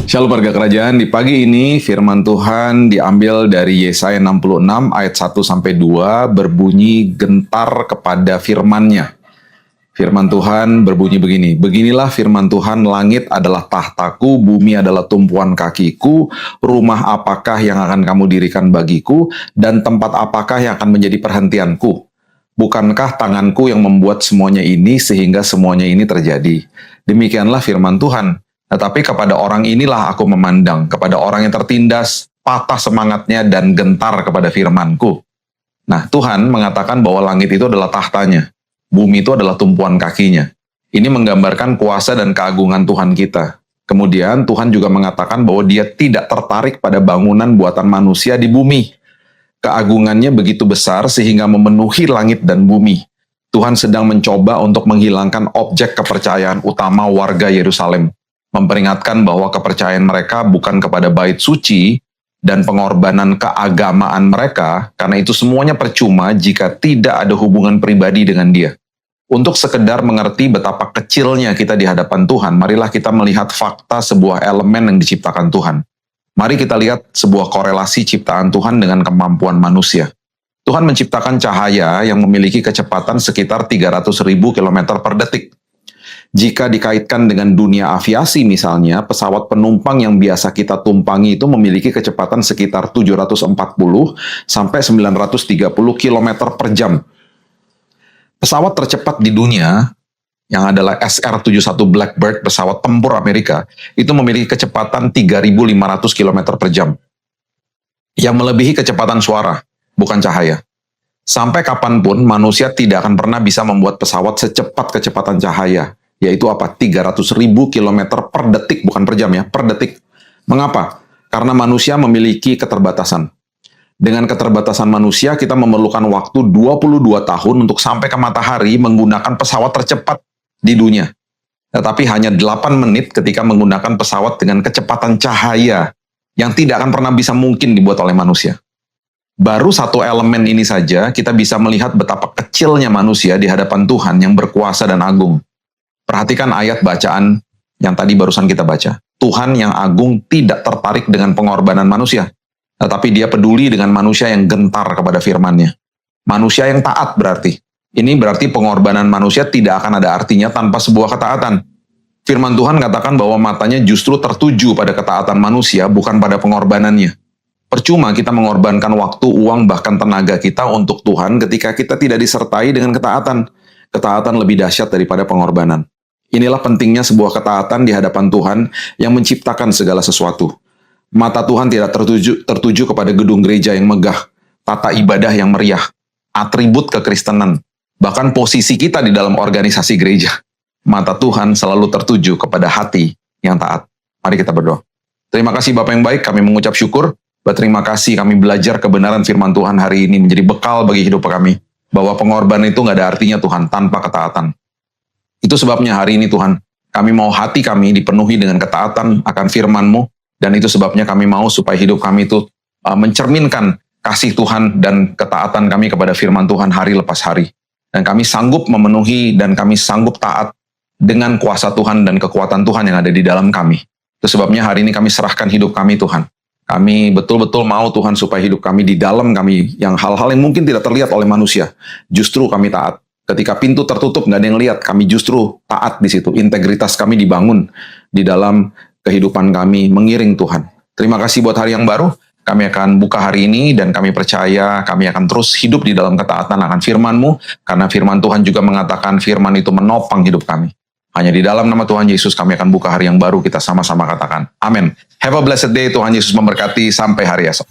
Shalom warga kerajaan, di pagi ini firman Tuhan diambil dari Yesaya 66 ayat 1-2 berbunyi gentar kepada firman-Nya. Firman Tuhan berbunyi begini, beginilah firman Tuhan, langit adalah tahtaku, bumi adalah tumpuan kakiku, rumah apakah yang akan kamu dirikan bagiku, dan tempat apakah yang akan menjadi perhentianku? Bukankah tanganku yang membuat semuanya ini sehingga semuanya ini terjadi? Demikianlah firman Tuhan. Tetapi kepada orang inilah aku memandang, kepada orang yang tertindas, patah semangatnya, dan gentar kepada firmanku. Nah, Tuhan mengatakan bahwa langit itu adalah tahtanya, bumi itu adalah tumpuan kakinya. Ini menggambarkan kuasa dan keagungan Tuhan kita. Kemudian Tuhan juga mengatakan bahwa Dia tidak tertarik pada bangunan buatan manusia di bumi. Keagungannya begitu besar sehingga memenuhi langit dan bumi. Tuhan sedang mencoba untuk menghilangkan objek kepercayaan utama warga Yerusalem, memperingatkan bahwa kepercayaan mereka bukan kepada bait suci dan pengorbanan keagamaan mereka, karena itu semuanya percuma jika tidak ada hubungan pribadi dengan Dia. Untuk sekedar mengerti betapa kecilnya kita di hadapan Tuhan, marilah kita melihat fakta sebuah elemen yang diciptakan Tuhan. Mari kita lihat sebuah korelasi ciptaan Tuhan dengan kemampuan manusia. Tuhan menciptakan cahaya yang memiliki kecepatan sekitar 300.000 km per detik. Jika dikaitkan dengan dunia aviasi misalnya, pesawat penumpang yang biasa kita tumpangi itu memiliki kecepatan sekitar 740 sampai 930 km per jam. Pesawat tercepat di dunia, yang adalah SR-71 Blackbird, pesawat tempur Amerika, itu memiliki kecepatan 3.500 km per jam. Yang melebihi kecepatan suara, bukan cahaya. Sampai kapanpun manusia tidak akan pernah bisa membuat pesawat secepat kecepatan cahaya. Yaitu apa? 300.000 km per detik, bukan per jam ya, per detik. Mengapa? Karena manusia memiliki keterbatasan. Dengan keterbatasan manusia, kita memerlukan waktu 22 tahun untuk sampai ke matahari menggunakan pesawat tercepat di dunia. Tetapi hanya 8 menit ketika menggunakan pesawat dengan kecepatan cahaya yang tidak akan pernah bisa mungkin dibuat oleh manusia. Baru satu elemen ini saja, kita bisa melihat betapa kecilnya manusia di hadapan Tuhan yang berkuasa dan agung. Perhatikan ayat bacaan yang tadi barusan kita baca. Tuhan yang agung tidak tertarik dengan pengorbanan manusia, tetapi Dia peduli dengan manusia yang gentar kepada firman-Nya. Manusia yang taat berarti. Ini berarti pengorbanan manusia tidak akan ada artinya tanpa sebuah ketaatan. Firman Tuhan katakan bahwa matanya justru tertuju pada ketaatan manusia, bukan pada pengorbanannya. Percuma kita mengorbankan waktu, uang, bahkan tenaga kita untuk Tuhan ketika kita tidak disertai dengan ketaatan. Ketaatan lebih dahsyat daripada pengorbanan. Inilah pentingnya sebuah ketaatan di hadapan Tuhan yang menciptakan segala sesuatu. Mata Tuhan tidak tertuju kepada gedung gereja yang megah, tata ibadah yang meriah, atribut kekristenan, bahkan posisi kita di dalam organisasi gereja. Mata Tuhan selalu tertuju kepada hati yang taat. Mari kita berdoa. Terima kasih Bapa yang baik, kami mengucap syukur. Berterima kasih kami belajar kebenaran firman Tuhan hari ini menjadi bekal bagi hidup kami. Bahwa pengorbanan itu nggak ada artinya Tuhan tanpa ketaatan. Itu sebabnya hari ini Tuhan, kami mau hati kami dipenuhi dengan ketaatan akan firman-Mu, dan itu sebabnya kami mau supaya hidup kami itu mencerminkan kasih Tuhan dan ketaatan kami kepada firman Tuhan hari lepas hari. Dan kami sanggup memenuhi dan kami sanggup taat dengan kuasa Tuhan dan kekuatan Tuhan yang ada di dalam kami. Itu sebabnya hari ini kami serahkan hidup kami Tuhan. Kami betul-betul mau Tuhan supaya hidup kami di dalam kami yang hal-hal yang mungkin tidak terlihat oleh manusia. Justru kami taat. Ketika pintu tertutup, nggak ada yang lihat, kami justru taat di situ. Integritas kami dibangun di dalam kehidupan kami mengiring Tuhan. Terima kasih buat hari yang baru. Kami akan buka hari ini dan kami percaya kami akan terus hidup di dalam ketaatan akan firman-Mu. Karena firman Tuhan juga mengatakan firman itu menopang hidup kami. Hanya di dalam nama Tuhan Yesus kami akan buka hari yang baru. Kita sama-sama katakan. Amin. Have a blessed day. Tuhan Yesus memberkati. Sampai hari esok.